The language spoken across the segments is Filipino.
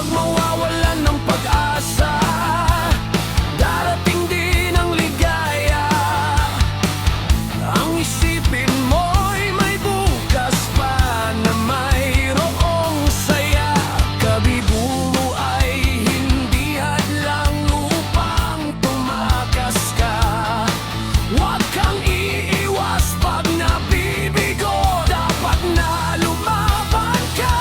Huwag mawawalan ng pag-asa, darating din ang ligaya. Ang isipin mo'y may bukas pa na mayroong saya. Kabigo ay hindi hadlang upang tumakas ka. Huwag kang iiwas pag nabibigo, dapat na lumaban ka.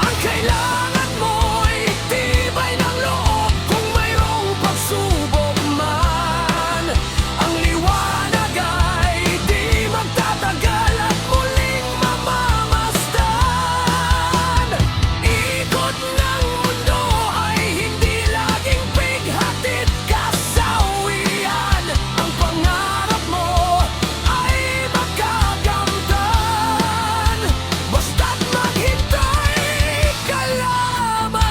Ang kailangan mo'y tibay ng loob kung mayroong pagsubok man. Ang liwanag ay di magtatagal at muling mamamasdan. Ikot ng mundo ay hindi laging bighatid kasawian. Ang pangarap mo ay magkakamtan, basta't maghintay ka lamang.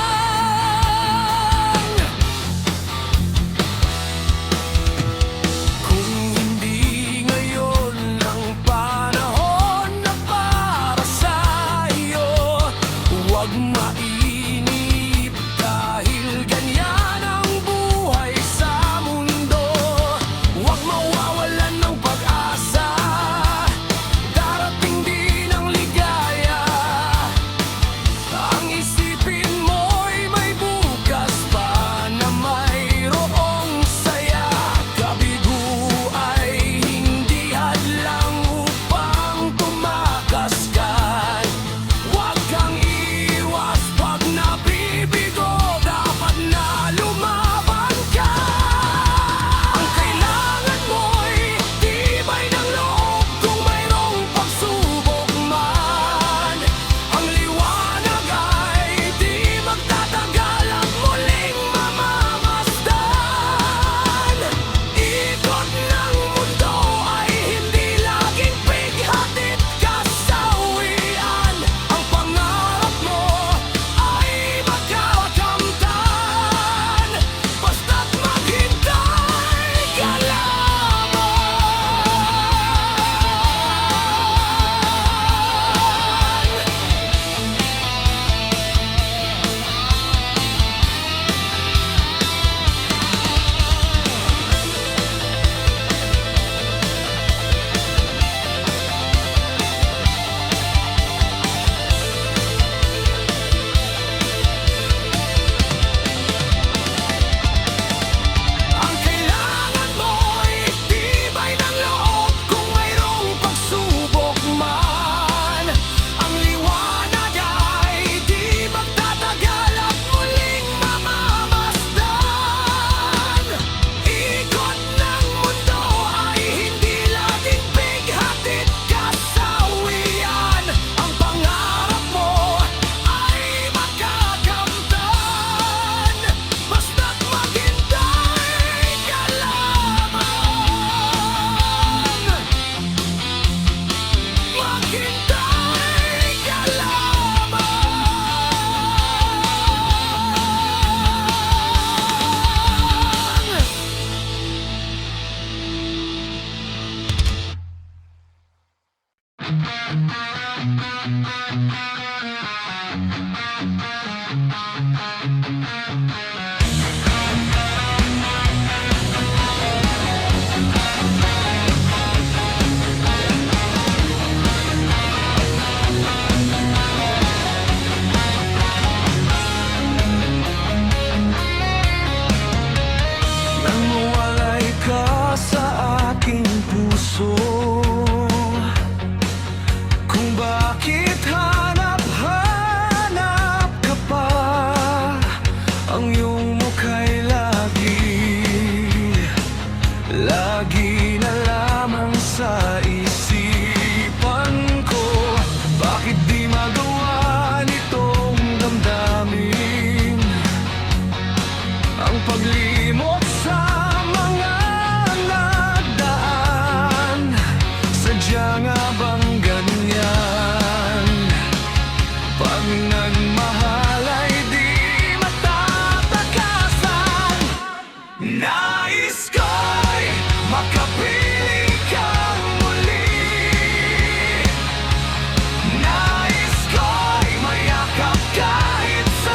Kung hindi ngayon ang panahon na para sa iyo, huwag mainip dahil ganyan ang buhay sa mundo. Huwag mawawalan ng pag-asa, darating din ang ligaya. Ang isipin mo'y may bukas pa na mayroong saya. Kabigo ay hindi hadlang upang tumakas ka. Huwag kang iiwas pag nabibigo, dapat na lumaban ka. Ang kailangan mo'y tibay ng loob kung mayroong pagsubok man. Ang liwanag ay di magtatagal at muling mamamasdan. Ikot ng mundo ay hindi laging bighatid kasawian. Ang pangarap mo ay magkakamtan, basta't maghintay ka lamang. Ang kailangan mo'y tibay ng loob kung mayroong pagsubok man. Ang liwanag ay di magtatagal at muling mamamasdan. Ikot ng mundo ay hindi laging bighatid kasawian. Ang pangarap mo ay magkakamtan, basta't maghintay ka lamang. Maghintay ka lamang. Nang mawalay ka sa aking puso, kung bakit hanap-hanap ka pa, ang iyong mukha'y lagi na lamang sa isipan ko. Bakit di magawa nitong damdamin ang paglimot sa mga nagdaan? Sadya nga bang ganyan? Pag nagmahal ay di matatakasan. Nais ko'y makapiling kang muli. Nais ko'y mayakap kahit sa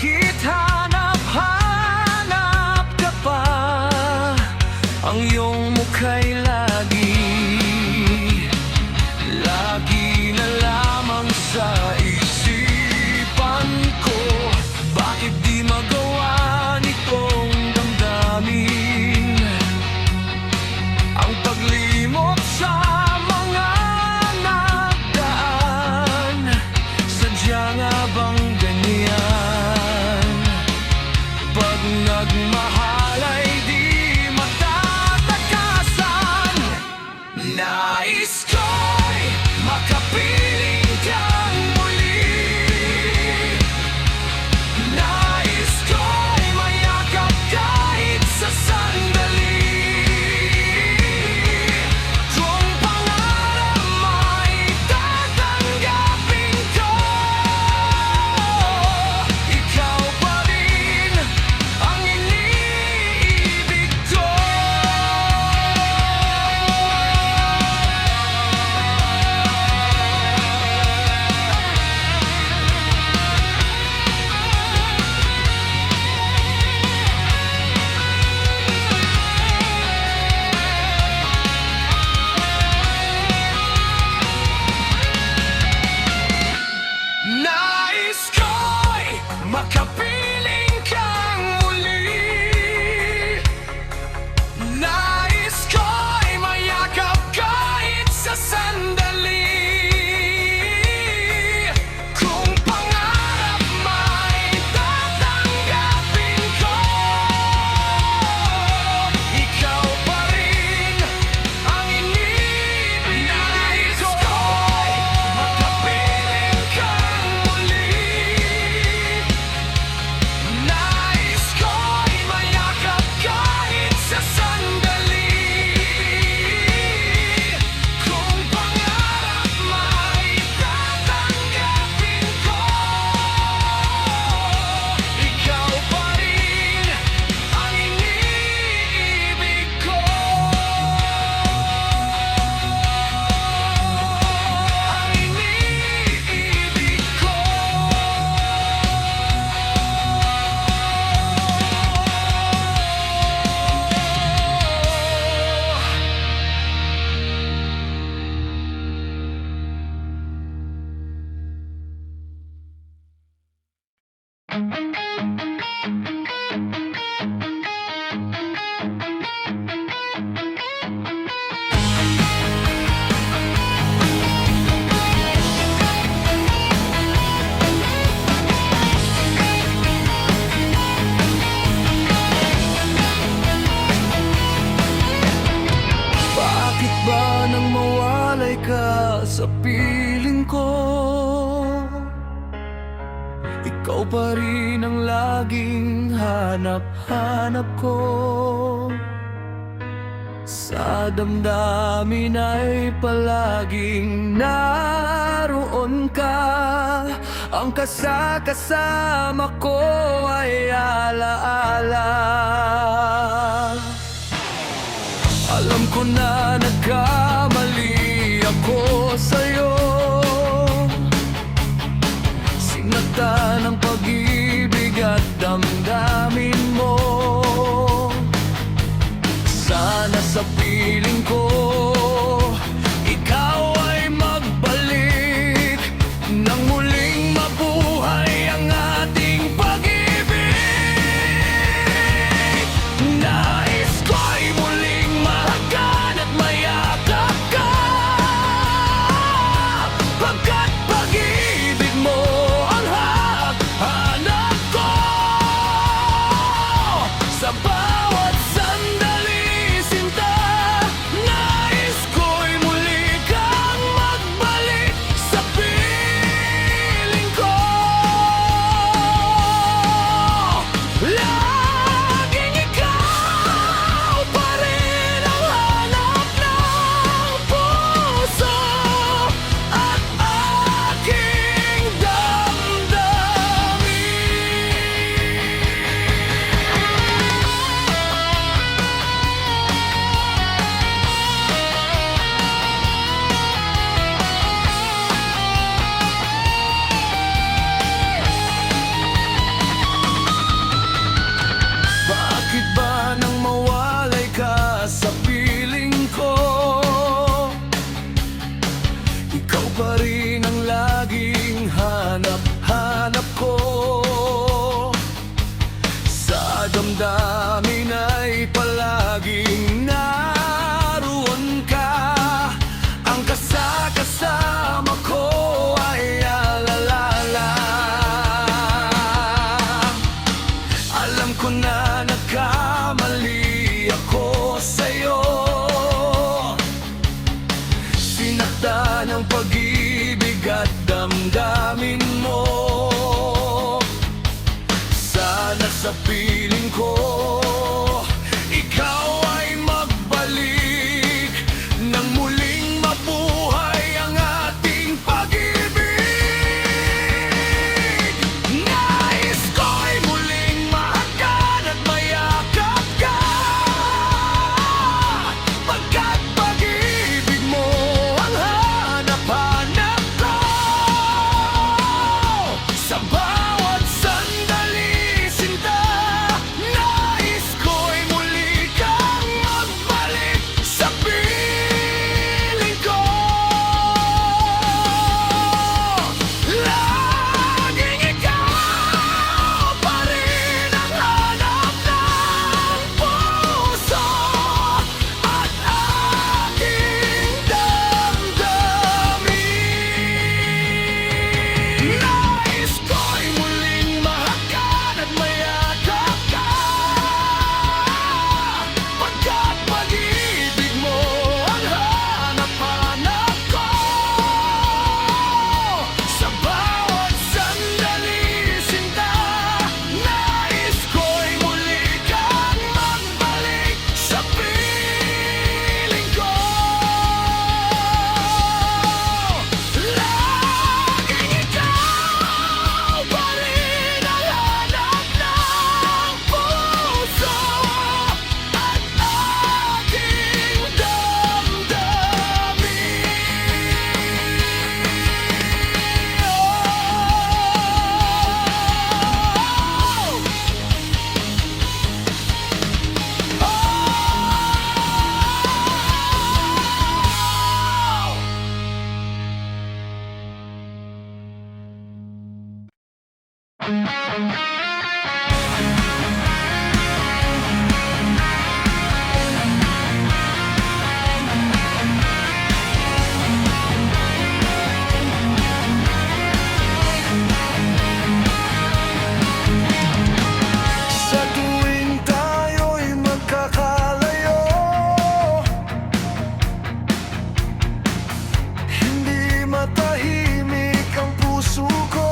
Bakit hanap-hanap ka pa? Ang iyong mukha'y lagi na lamang sa isipan ko. Bakit di magawa nitong damdamin ang paglimot sa mga nagdaan? Sadya nga bang ganyan? Pag nagmahal ay di matatakasan. Nais ko'y makapiling kang muli. Nais ko'y mayakap kahit sa sandali. Kung pangarap mo'y tatanggapin ko, ikaw pa rin ang iniibig ko. Nais ko'y makapiling kang muli. Nais ko'y mayakap kahit sa sandali. Kung pangarap mo'y tatanggapin ko, ikaw pa rin ang iniibig ko. Nais ko'y makapiling kang muli. Nais ko'y mayakap kahit sa sandali. Kung pangarap mo'y tatanggapin ko, ikaw pa rin ang iniibig ko. Ang iniibig ko. Bakit ba nang mawalay ka sa piling ko? Ikaw pa rin ang laging hanap-hanap ko. Sa damdamin ay palaging naroon ka. Ang kasama ko ay alaala. Alam ko na nagkamali ako sa'yo. Sinaktan ang pag-ibig at damdamin mo. Sana sa piling ko ikaw ay magbalik nang muling mabuhay ang ating pag-ibig. Nais ko'y muling mahagan at mayakap ko na nagkamali ako sa'yo. Sinaktan ng pag-ibig at damdamin mo. Sana sa piling ko ikaw ay magbalik nang muling mabuhay ang ating pag-ibig. Nais ko'y muling mahagan at mayakap ka, pagkat pag-ibig mo ang hanap-hanap ko. Sa bawat sandali, sinta, nais ko'y muli kang magbalik sa piling ko. Laging ikaw pa rin ang hanap ng puso at aking damdamin. Nais ko'y muling mahagan at mayakap ka, pagkat pag-ibig mo ang hanap-hanap ko. Sa bawat sandali, sinta, nais ko'y muli kang magbalik sa piling ko. Laging ikaw pa rin ang hanap ng puso at aking sa tuwing tayo'y magkakalayo, hindi matahimik ang puso ko.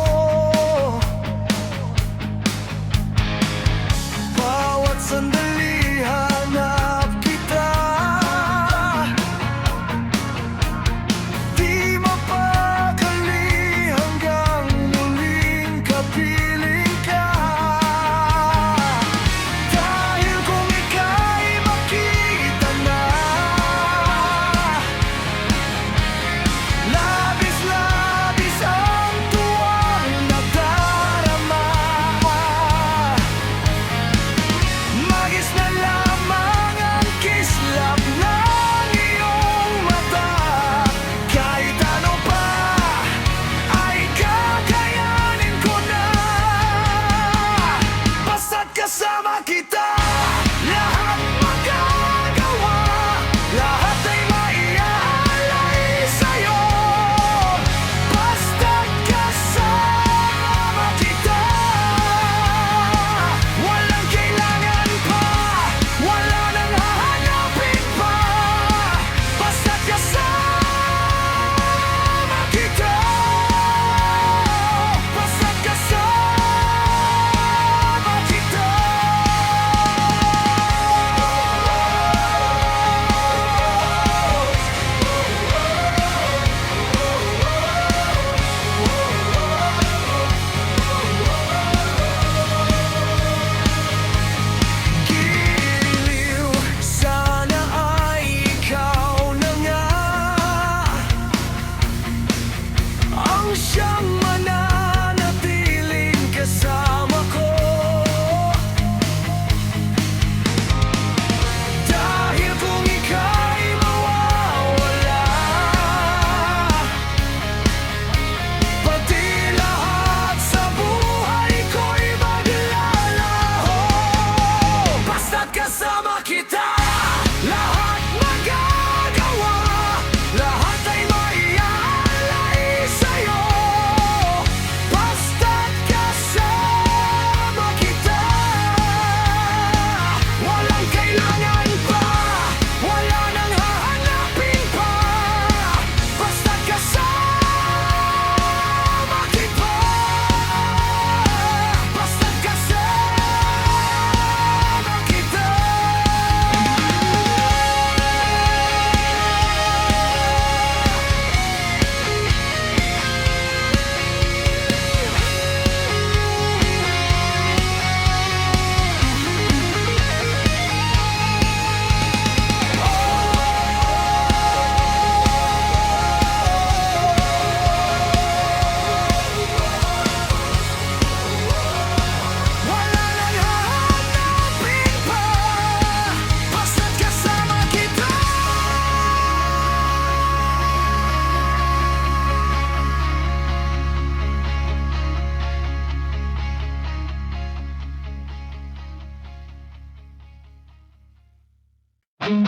Mahal,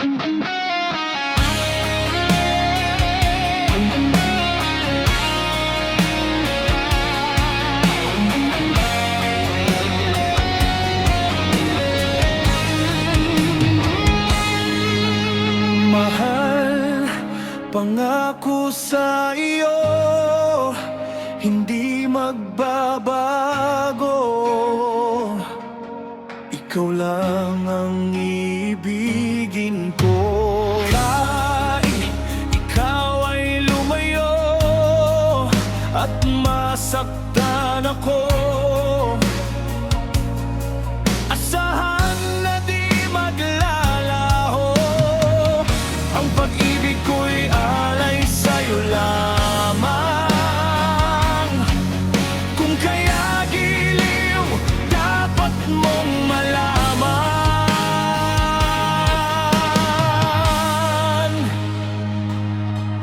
pangako sa iyo, hindi magbabago. Ikaw lang ang ibigin ko. Kahit ikaw ay lumayo at masaktan ako, asahan na di maglalaho. Ang pag-ibig ko'y alay sa'yo lamang. Kung kaya giliw, dapat mong malaman.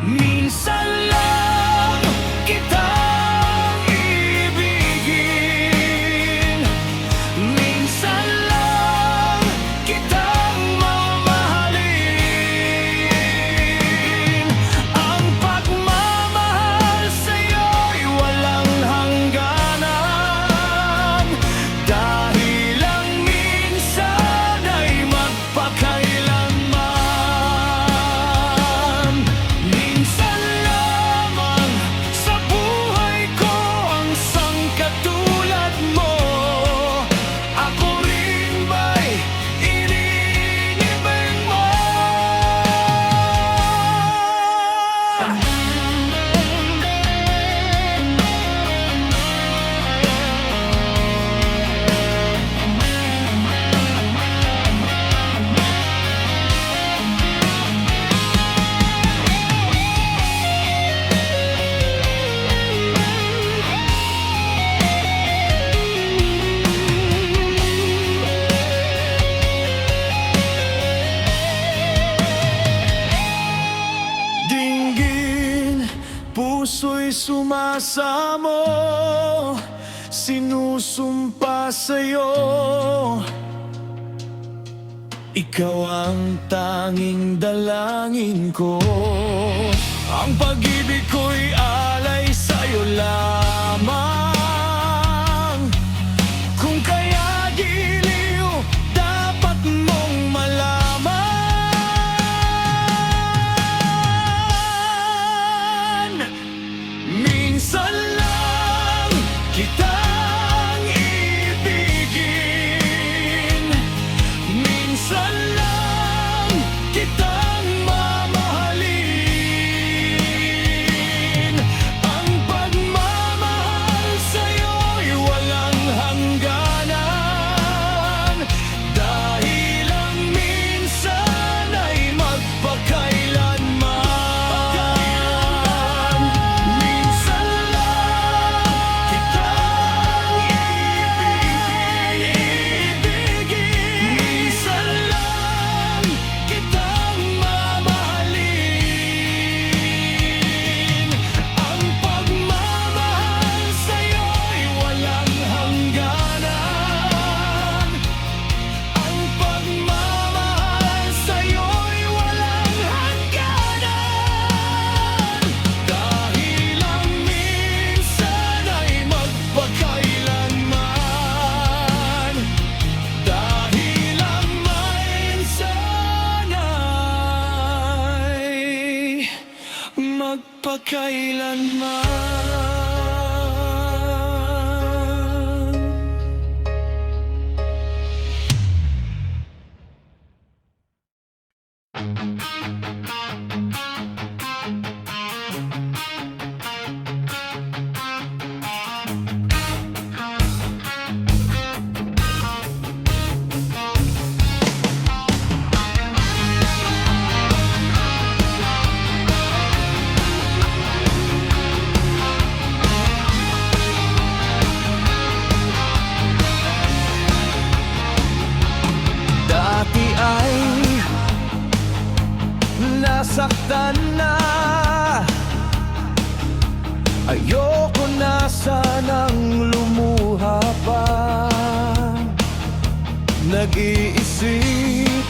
Minsan lang kitang ibigin, minsan lang kitang mamahalin. Ang pagmamahal sa'yo'y walang hangganan, dahil lang minsan ay magpakailanman. Minsan lamang sa buhay ko ang sangkatulad mo. Ako rin ba'y iniibig mo? Dinggin, puso'y sumasamo, sinusumpa sa'yo. Ikaw ang tanging dalangin ko. Ang pag-ibig ko'y alay sa'yo lamang. Kung kaya giliw, dapat mong malaman. Minsan lang kitang ibigin, minsan lang kitang mamahalin. Ang pagmamahal sa'yo'y walang hangganan, dahil lang minsan ay magpakailanman. Minsan lang kitang ibigin, minsan lang kitang mamahalin. Ang pagmamahal sa'yo'y walang hangganan, ang pagmamahal sa'yo'y walang hangganan, dahil lang minsan ay magpakailanman, dahil lang minsan ay magpakailanman. Dati ay nasaktan na, ayoko na sanang lumuha pa. Nag-iisip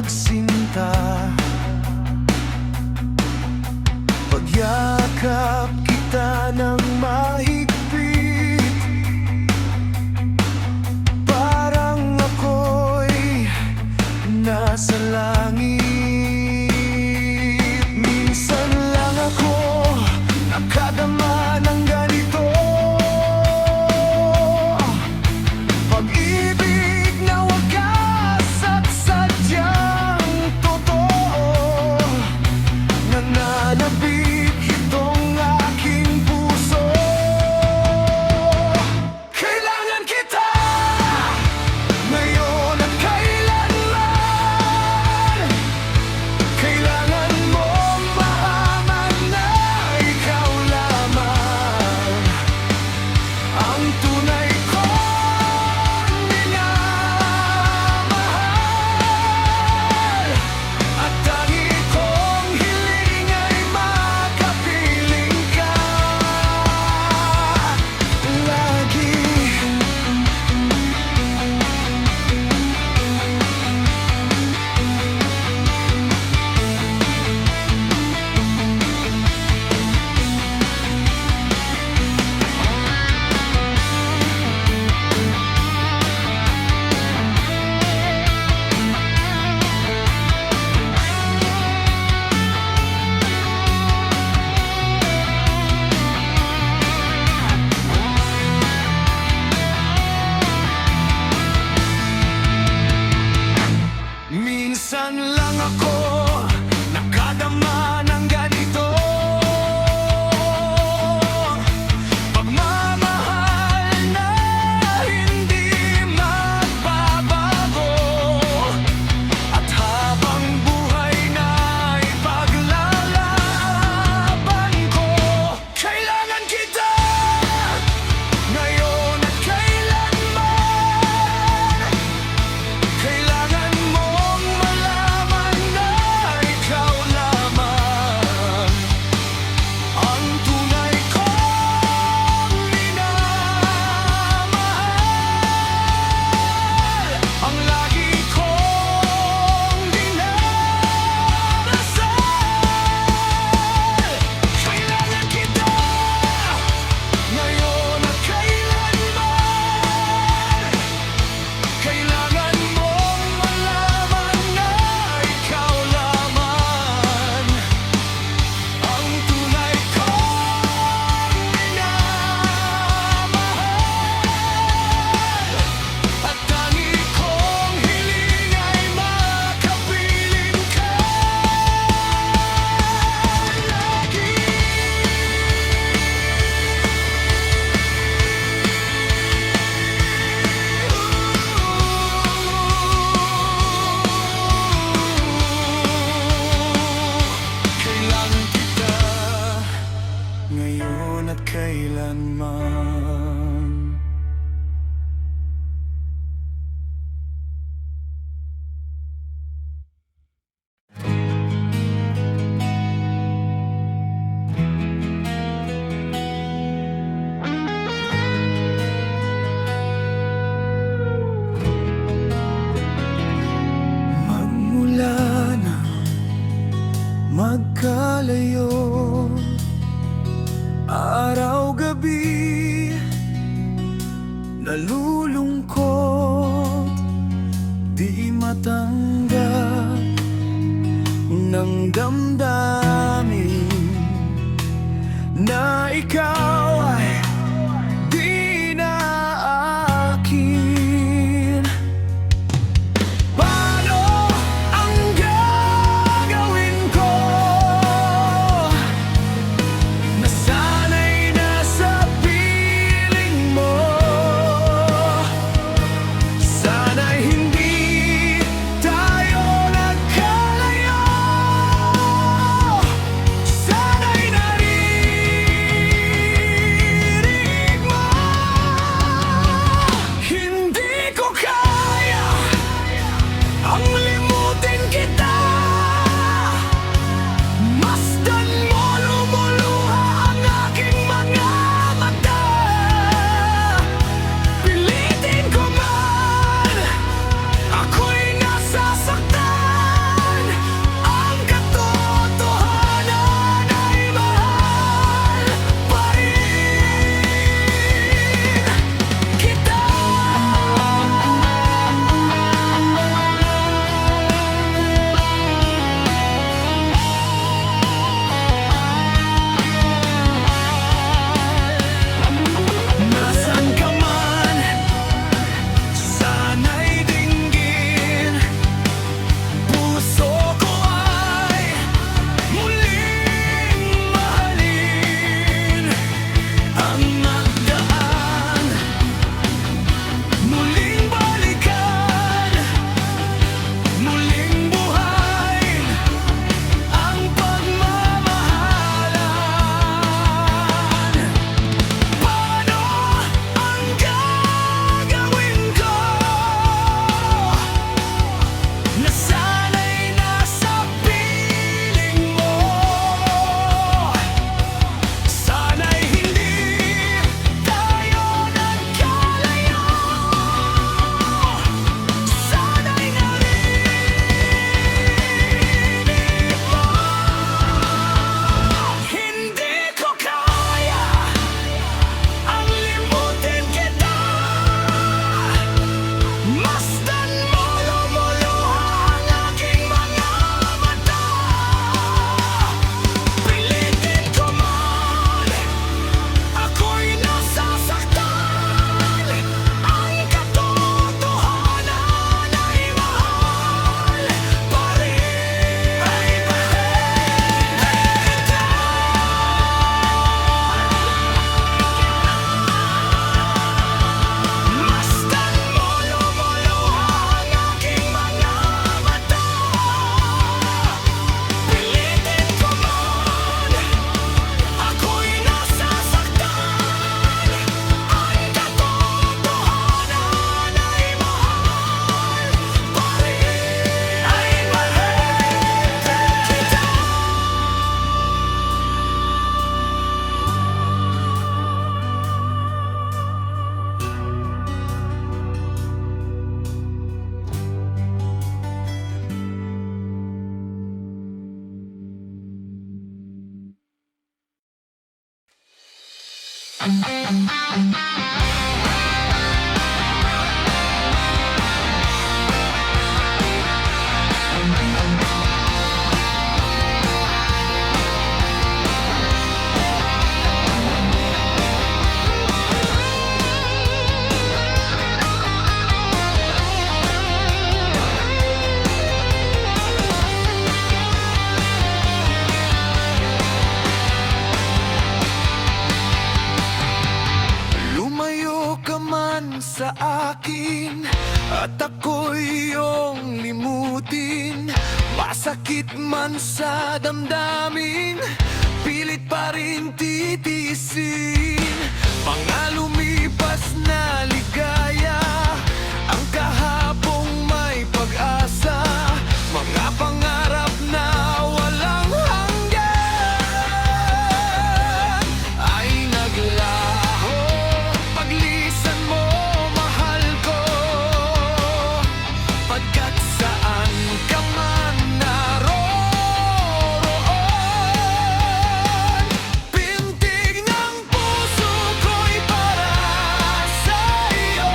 magsinta, pagyakap kita ng mahigpit, parang ako'y nasa langit. Minsan lang ako nakadama ng ganito, pag-ibig na wagas at sadyang totoo, nananabik itong aking puso. Kailangan kita ngayon at kailanman. Kailangan mong mahaman na ikaw lamang ang tunay kong minamahal, at tangi kong hiling ay makapiling ka lagi. Minsan lang ako nakadama ng ganito, pagmamahal na hindi magbabago, at habang buhay na ipaglalaban ko. Kailangan kita ngayon at kailanman. Kailangan mong malaman na ikaw lamang ang tunay kong minamahal, ang lagi kong dinadasal. Kailangan kita ngayon at kailanman. Kailangan mong malaman na ikaw lamang ang tunay kong minamahal, at tangi kong hiling ay makapiling ka lagi. Kailangan kita ngayon at kailanman. Magmula na magkalayo, araw-gabi nalulungkot, di matanggap ng damdamin na ikaw ay di na akin. Paano ang gagawin ko? Nasanay na sa piling mo. Sana'y hindi tayo nagkalayo. Sana'y naririnig Lumayo ka man sa akin at ako'y iyong limutin. Masakit man sa damdamin, pilit pa rin titiisin. Mga lumipas na ligaya, ang kahapong may pag-asa. Mga pangarap na walang hanggan ay naglaho. Paglisan mo, mahal ko, pagkat saan ka man naroroon. Pintig ng puso ko'y para sa iyo.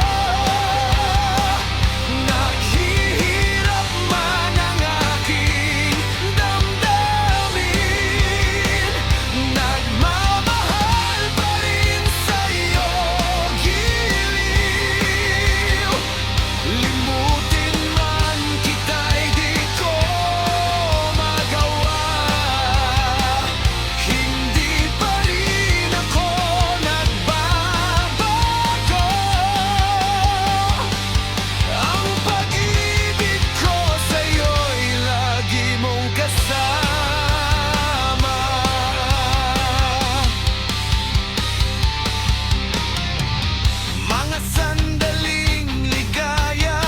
Naghihirap man ang aking damdamin, nagmamahal pa rin sa iyo, giliw. Limutin man kita'y di ko magawa. Hindi pa rin ako nagbabago. Ang pag-ibig ko sa'yo'y lagi mong kasama. Mga sandaling ligaya,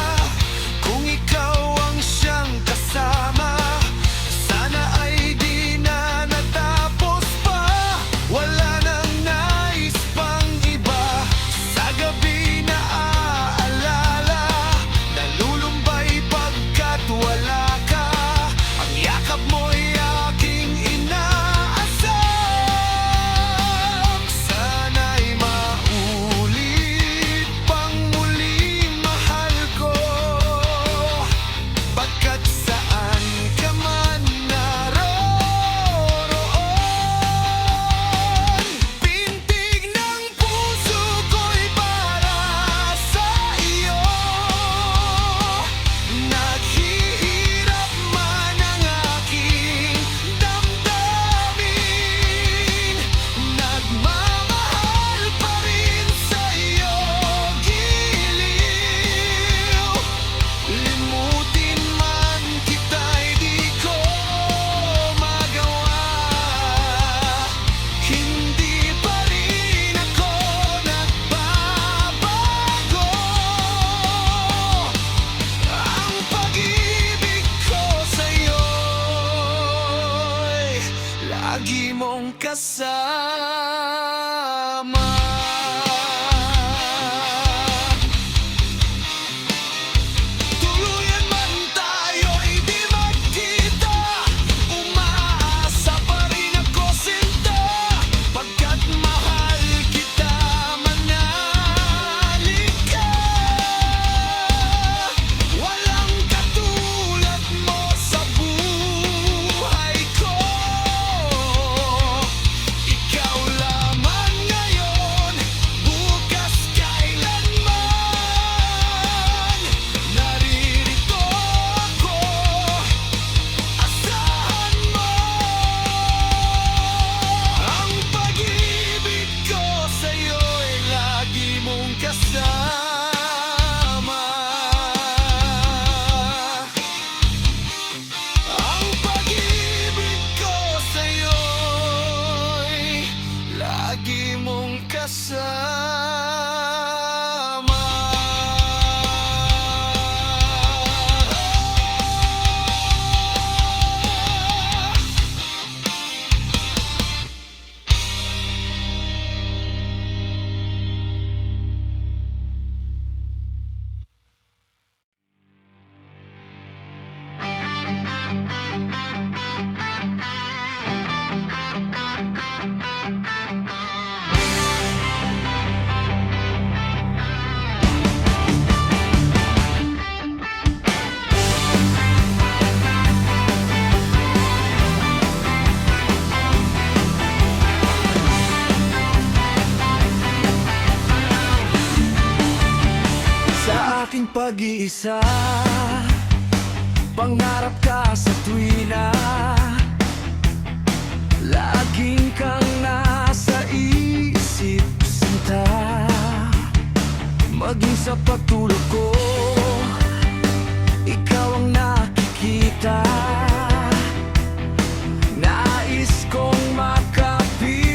kung ikaw ang siyang kasama, sana ay di na natapos pa. Wala nang nais pang iba. Sa gabi na aalala, nalulumbay pagkat wala ka. Ang yakap mo'y aking inaasam. Sana'y maulit pang muli, mahal ko, pagkat saan ka man naroroon. Pintig ng puso ko'y para sa iyo. Naghihirap man ang aking damdamin, nagmamahal pa rin sa iyo, giliw. Limutin man kita'y di ko magawa. Hindi pa rin ako nagbabago. Ang pag-ibig ko sa'yo'y lagi mong kasama. Tuluyan man tayo'y di magkita, umaasa pa rin ako, sinta, pagkat mahal kita, manalig ka. Walang katulad mo sa buhay ko. Ikaw lang Pangarap ka sa tuwina, laging kang nasa isip sinta. Maging sa pagtulog ko, ikaw ang nakikita. Nais kong makapiling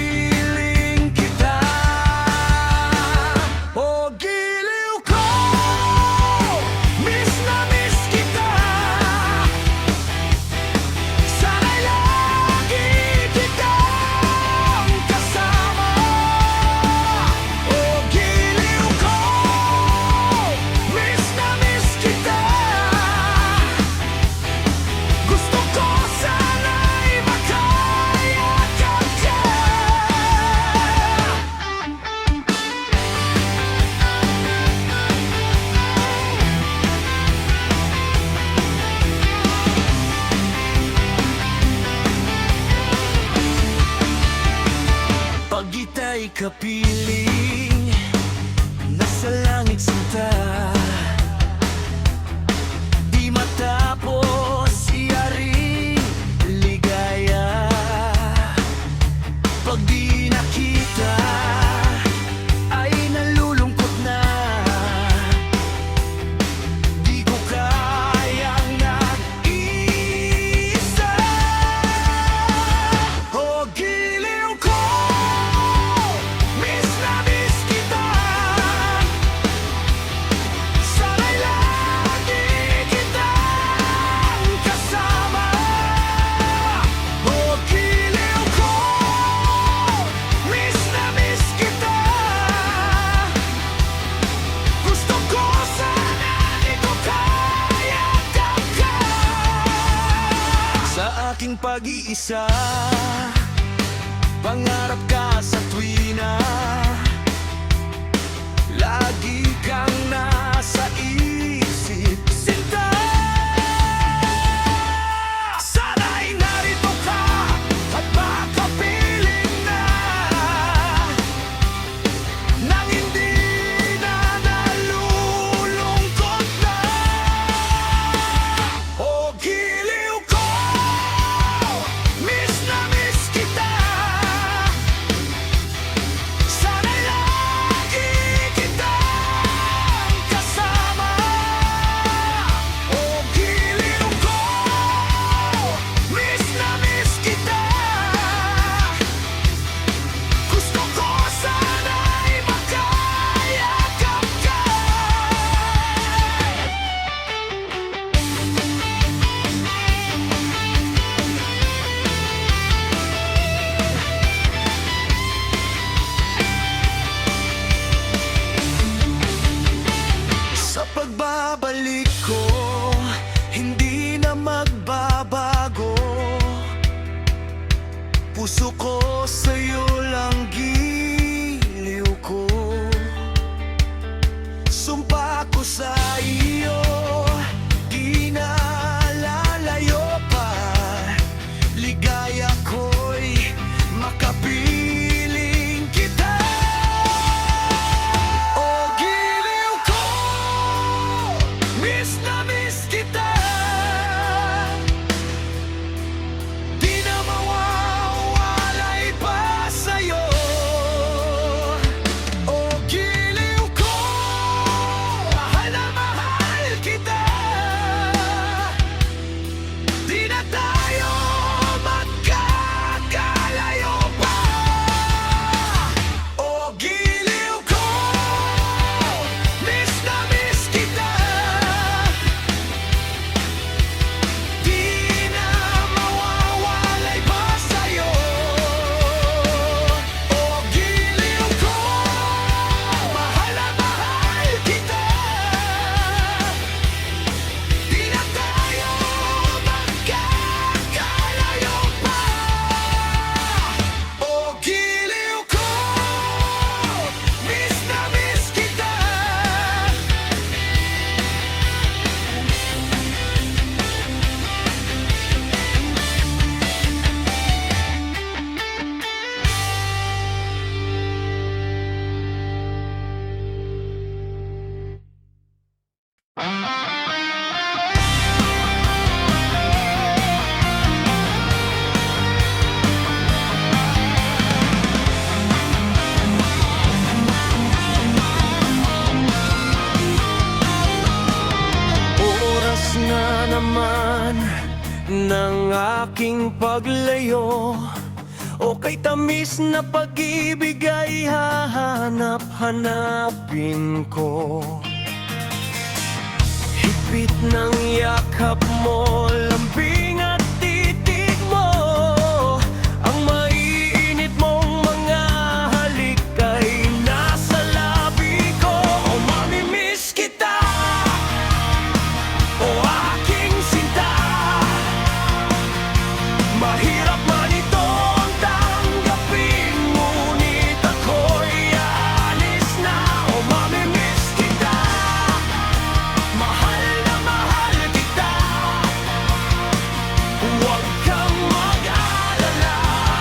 kita. O giliw ko, miss na miss kita. Sana'y lagi kitang kasama. O giliw ko, miss na miss kita. Gusto ko sana'y makayakap ka. Pag ita'y kapiling, nasa langit sinta. Di matapos iaring ligaya. Pag di nakita, ay nalulungkot na. Di ko kayang nag-iisa. O giliw ko, miss na miss kita. Sana'y lagi kitang kasama. O giliw ko, miss na miss kita. Gusto ko sana ito kayakap ka. Sa aking pag-iisa, pangarap ka sa tuwina, lagi kang nasa isip sinta. Sana'y narito ka at makapiling na, nang hindi na nalulungkot na. O giliw ko, miss na miss kita. Sana'y lagi kitang kasama. ng aking paglayo, o kay tamis na pag-ibig ay hahanap-hanapin ko. Higpit ng yakap mo, lambing at titig mo, ang maiinit mong mga halik ay nasa labi ko. O mamimiss kita, o aking sinta, mahirap man itong tanggapin, ngunit ako'y aalis na. O mamimiss kita, mahal na mahal kita, huwag kang mag-alala,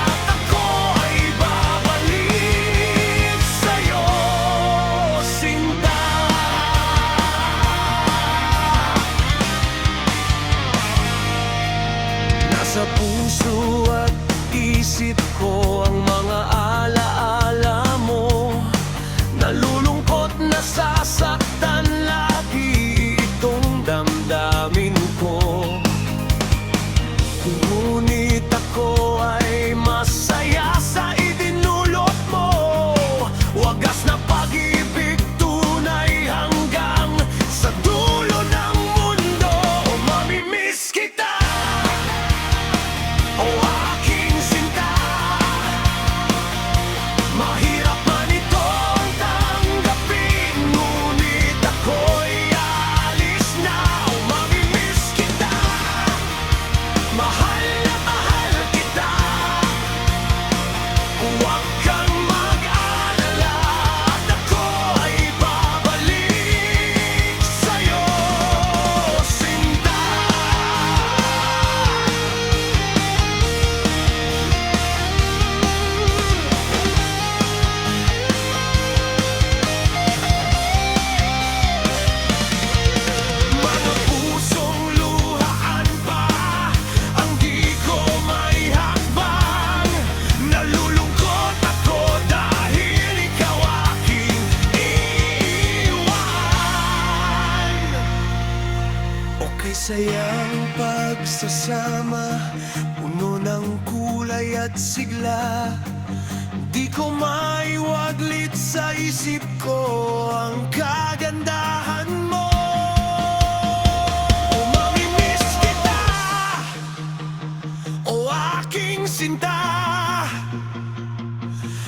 at ako ay babalik sa'yo, sinta. Nasa puso at isip ko ang mga alaala mo, nalulungkot, nasasaktan lagi itong damdamin ko. Ngunit ako ay masaya sa idinulot mo, wagas na pag-ibig, tunay hanggang sa dulo ng mundo. O mamimiss kita, o aking sinta, mahirap man itong tanggapin, ngunit ako'y aalis na. O mamimiss kita, mahal na mahal kita, huwag kang mag-alala, at ako ay babalik sa'yo, sinta. Mga pusong luhaan pa ang di ko maihakbang, nalulungkot ako dahil ikaw aking iiwan. Okay sayang pagsasama, puno ng kulay at sigla, di ko maiwaglit sa isip ko ang kagandahan mo. O mamimiss kita, o aking sinta,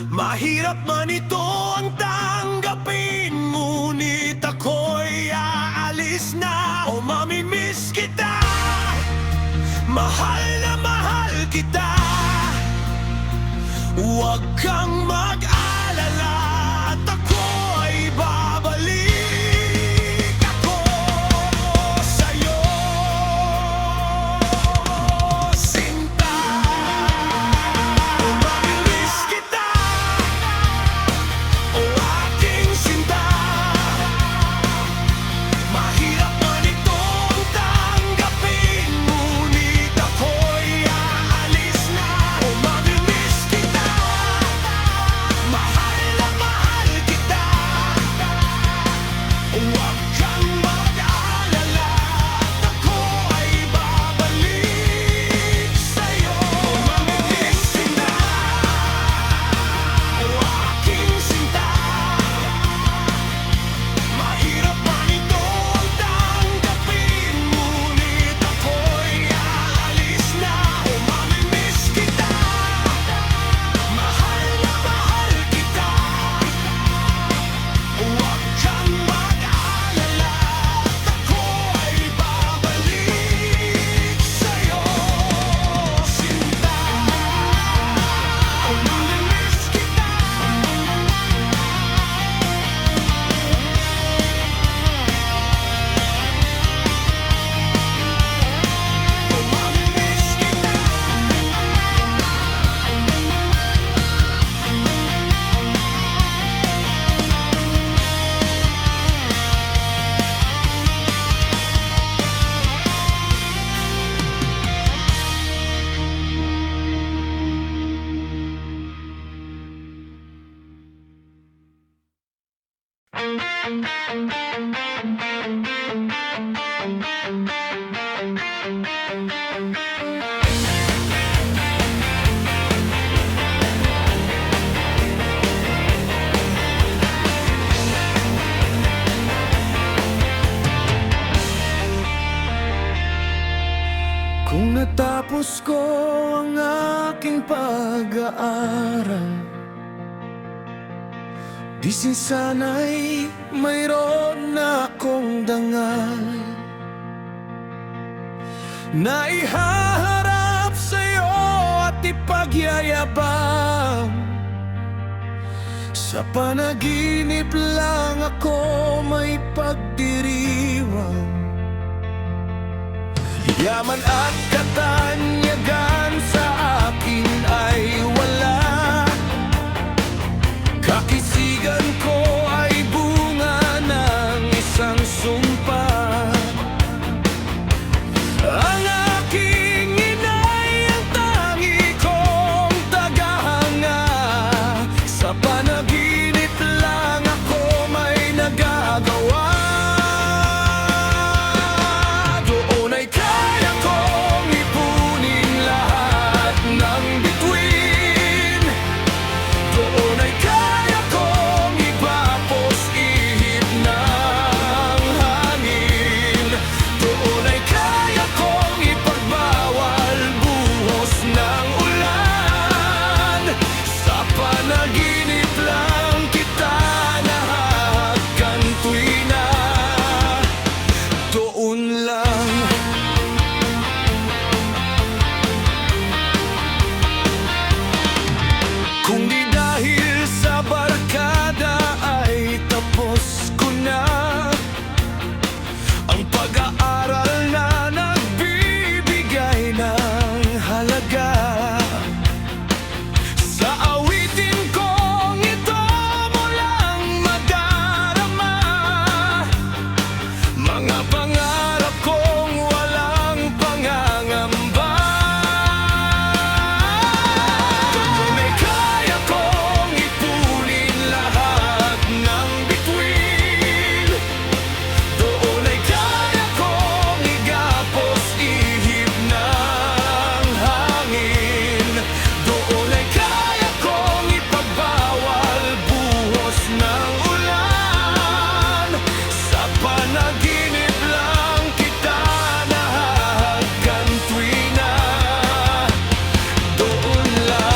mahirap man ito ang tanggapin, ngunit ako'y aalis na. O mamimiss kita, mahal na mahal kita, huwag kang mag-alala, at ako ay babalik ako sa'yo, sinta. O mamimiss kita, o aking sinta, mahirap man itong tanggapin, ngunit ako'y aalis na. O mamimiss kita, natapos ko ang aking pag-aaral, di sana'y mayroon na akong dangal na ihaharap sa'yo at ipagyayabang. Sa panaginip lang ako may pagdiriwang, yaman at katanyagan sa akin ay wala. Kakisigan ko ay bunga ng isang sumpa. Ang aking inay ang tangi kong tagahanga. Sa panaginip lang ako may nagagawa. Doon ay kaya kong ipunin lahat ng bituin. Doon ay kaya kong ipapos ihip ng hangin. Doon ay kaya kong ipagbawal buhos ng ulan. Sa panaginip lang kita nahahagan tuwina. Doon lang. Kung di dahil sa barkada ay tapos ko na ang pag-aaral na nagbibigay ng halaga. Sa awitin kong ito mo lang madarama mga pangarap kong walang pangangamba. Doon ay kaya kong ipunin lahat ng bituin. Doon ay kaya kong igapos ihip ng hangin. Doon ay kaya kong ipagbawal buhos ng ulan. Sa panaginip lang kita nahahagan tuwina. Doon lang.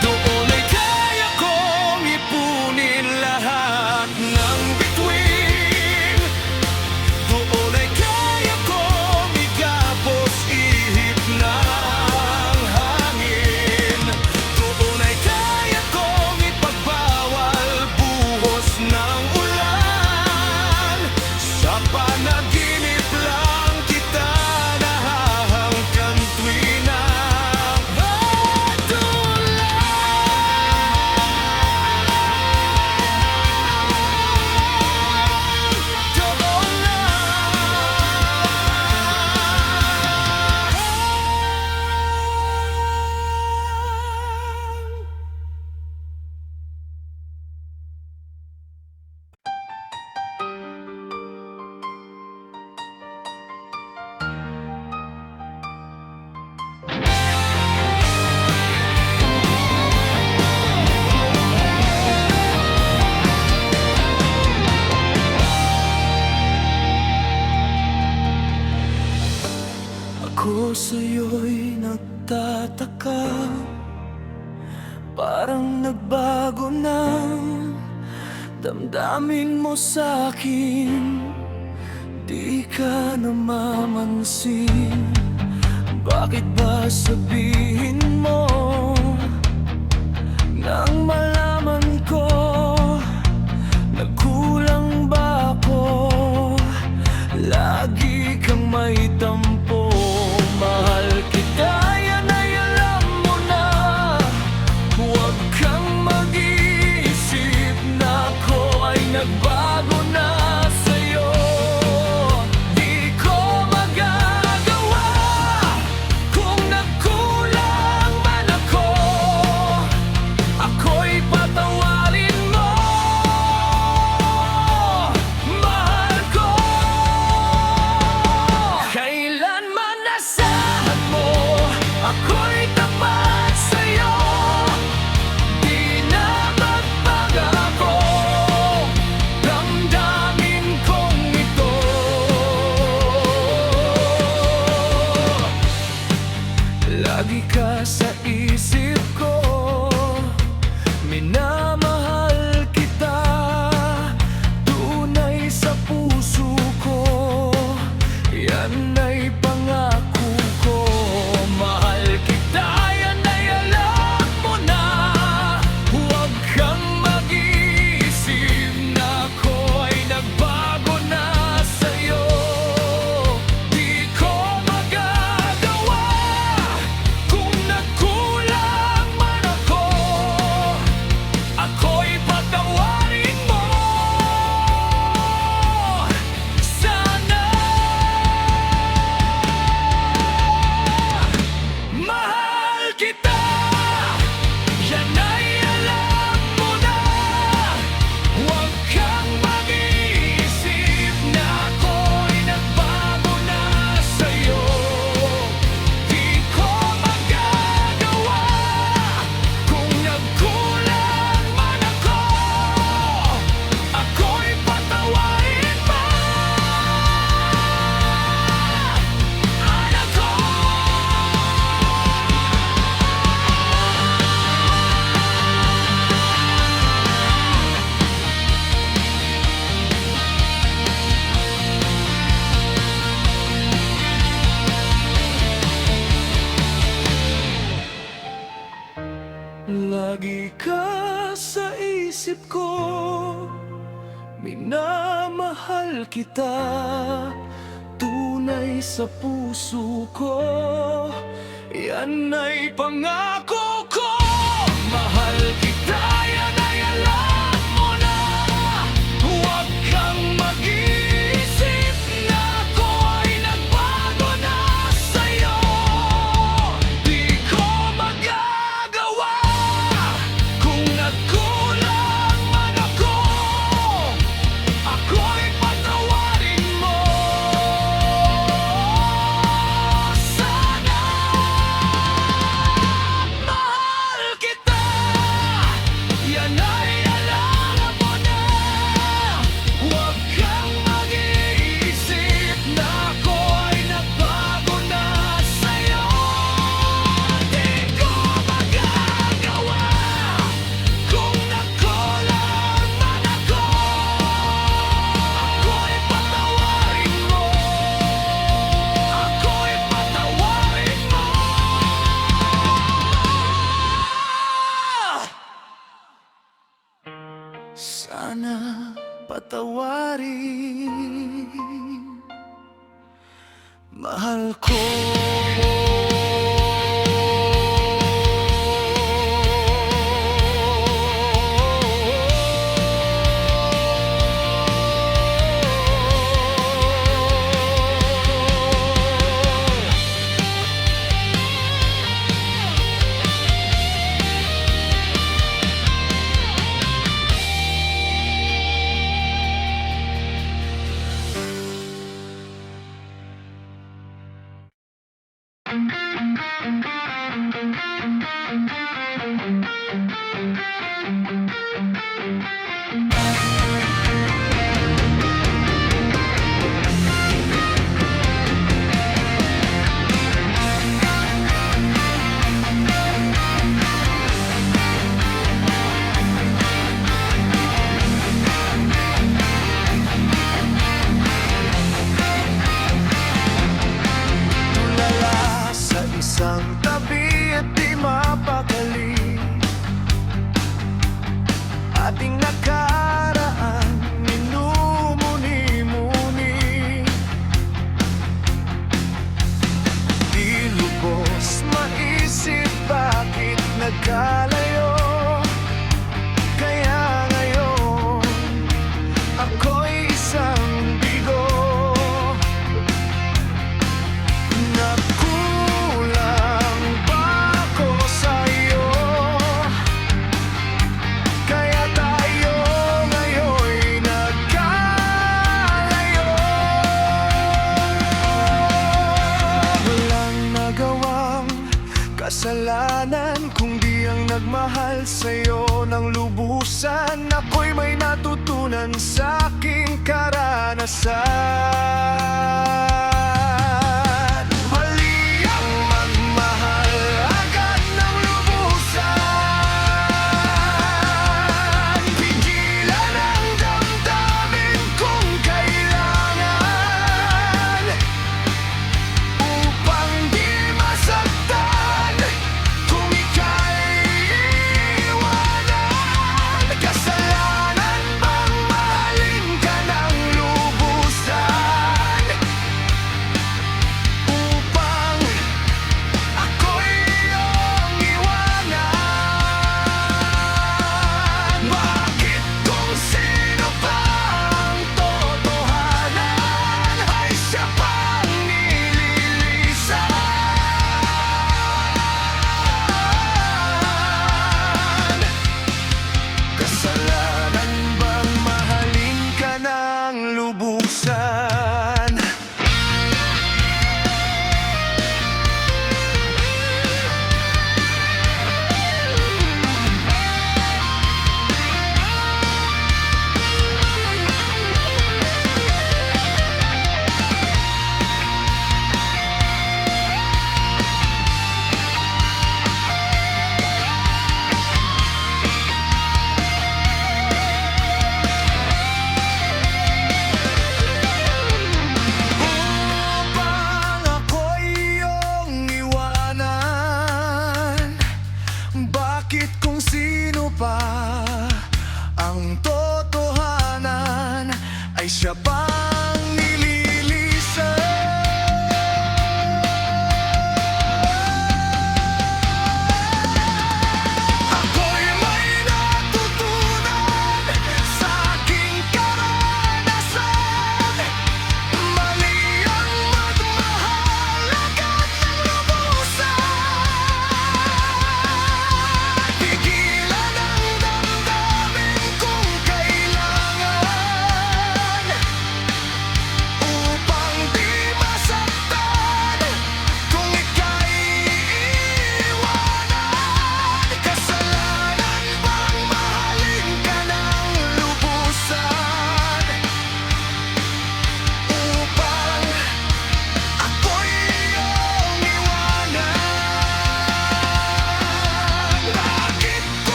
Doon ay kaya kong ipunin lahat ng bituin. Doon ay kaya kong igapos ihip ng hangin. Doon ay kaya kong ipagbawal buhos ng ulan. Sa panaginip lang kita nahahagan tuwina. Doon ako sa'yo'y nagtataka, parang nagbago na damdamin mo sa'kin. Di ka namamansin, bakit ba sabihin mo nang malaman ko nagkulang ba ako? Lagi kang may tampo, mahal kita, yan ay alam mo na. Huwag kang mag-iisip na ako ay nagbago na sa'yo. Di ko magagawa kung nagkulang man sa'yo, di na magbabago. Damdamin kong ito, lagi ka sa isip ko. Minamahal kita, tunay sa puso ko. Yan ay pangako ko. Mahal kita, yan ay alam mo na. Huwag kang mag-iisip na ako ay nagbago na sa'yo. Di ko magagawa kung nagkulang man ako. Ako'y patawarin mo sana. Mahal kita, yan ay alam mo na. Huwag kang mag-iisip na ako'y nagbago na sa'yo. Di ko magagawa kung nagkulang man ako. Ako'y patawarin mo, anak ko. Lagi ka sa isip ko, minamahal kita, tunay sa puso ko. Yan ay pangako ko. Mahal kita, yan ay alam mo na. Huwag kang mag-iisip na ako ay nagbago na sa'yo. Di ko magagawa kung nagkulang man ako. Ako'y patawarin mo sana. Mahal kita, yan ay alam mo na. Huwag kang mag-iisip na ako ay nagbago na sa'yo. Di ko magagawa kung nagkulang man ako. Ako'y patawarin mo, ako'y patawarin mo. Sana patawarin, mahal ko. kasalanan kundi ang nagmahal sa'yo ng lubusan. Ako'y may natutunan sa aking karanasan.